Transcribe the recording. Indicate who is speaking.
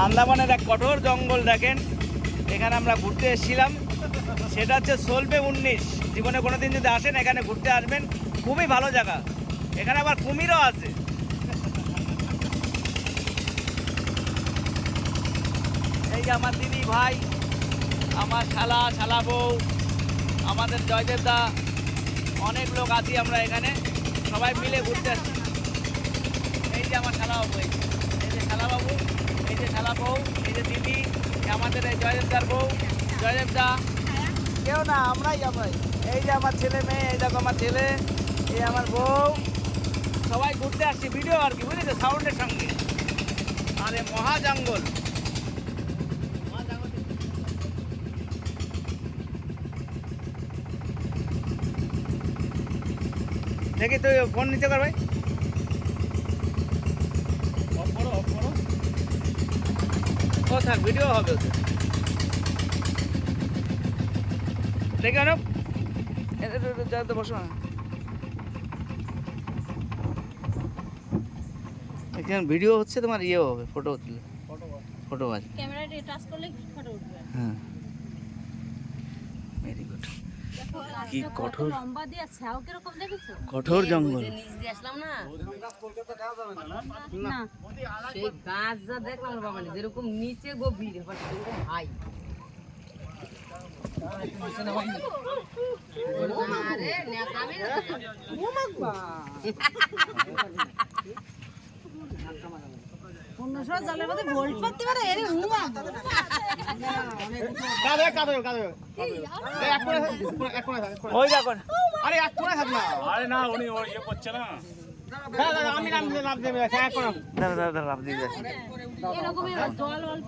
Speaker 1: আন্দামানের এক কঠোর জঙ্গল দেখেন, এখানে আমরা ঘুরতে এসেছিলাম। সেটা হচ্ছে সোলপে 19। জীবনে কোনোদিন যদি আসেন এখানে ঘুরতে আসবেন, খুবই ভালো জায়গা। এখানে আবার কুমিরও আছে। এই যে আমার দিদি ভাই, আমার শালা বউ, আমাদের জয়দেব দা, অনেক লোক আছি আমরা এখানে, সবাই মিলে ঘুরতে আসছি। এই যে আমার শালাবাবু, এই যে শালাবাবু, এই যে শালা বউ, এই যে দিদি, আমাদের এই জয়দেবদার বউ, জয়দেবদা, কেউ না, আমরাই। এই যে আমার ছেলে মেয়ে, এই দেখো আমার ছেলে, এই আমার বউ, সবাই ঘুরতে আসছি, ভিডিও আর কি, বুঝলি, সাউন্ডের সঙ্গে। আরে মহা জঙ্গল। দেখি তুই ফোন নিতে পার ভাই, ও থাক, ভিডিও হবে ওতে। দেখি অনুপ, তো বসো না, এখানে ভিডিও হচ্ছে, তোমার ইয়েও হবে, ফটো তুলে, ফটো আছে,
Speaker 2: ক্যামেরাটা টাচ করলে ফটো উঠবে।
Speaker 1: হ্যাঁ, ভেরি গুড। কি কঠোর,
Speaker 2: লম্বা দিয়ে ছাও কিরকম দেখেছো?
Speaker 1: কঠোর জঙ্গল।
Speaker 2: নিচ দিয়ে আসলাম না, না সেই গাছ যা দেখলাম বাবা, যেরকম নিচে গভীর এবার সেরকম হাই। আরে নেকামি না ঘুমাগবা 1500 জালের মধ্যে ভোল্ট করতে পারে, এর ঘুমাগ
Speaker 1: ওই দেখো,
Speaker 3: আরে এক কোণে থাক না।
Speaker 4: আরে না, উনি ও ইয়ে করছে না।
Speaker 3: আমি নাম দেবে
Speaker 1: দাঁড়া লাভ দিয়ে যায়।
Speaker 2: এরকমের জল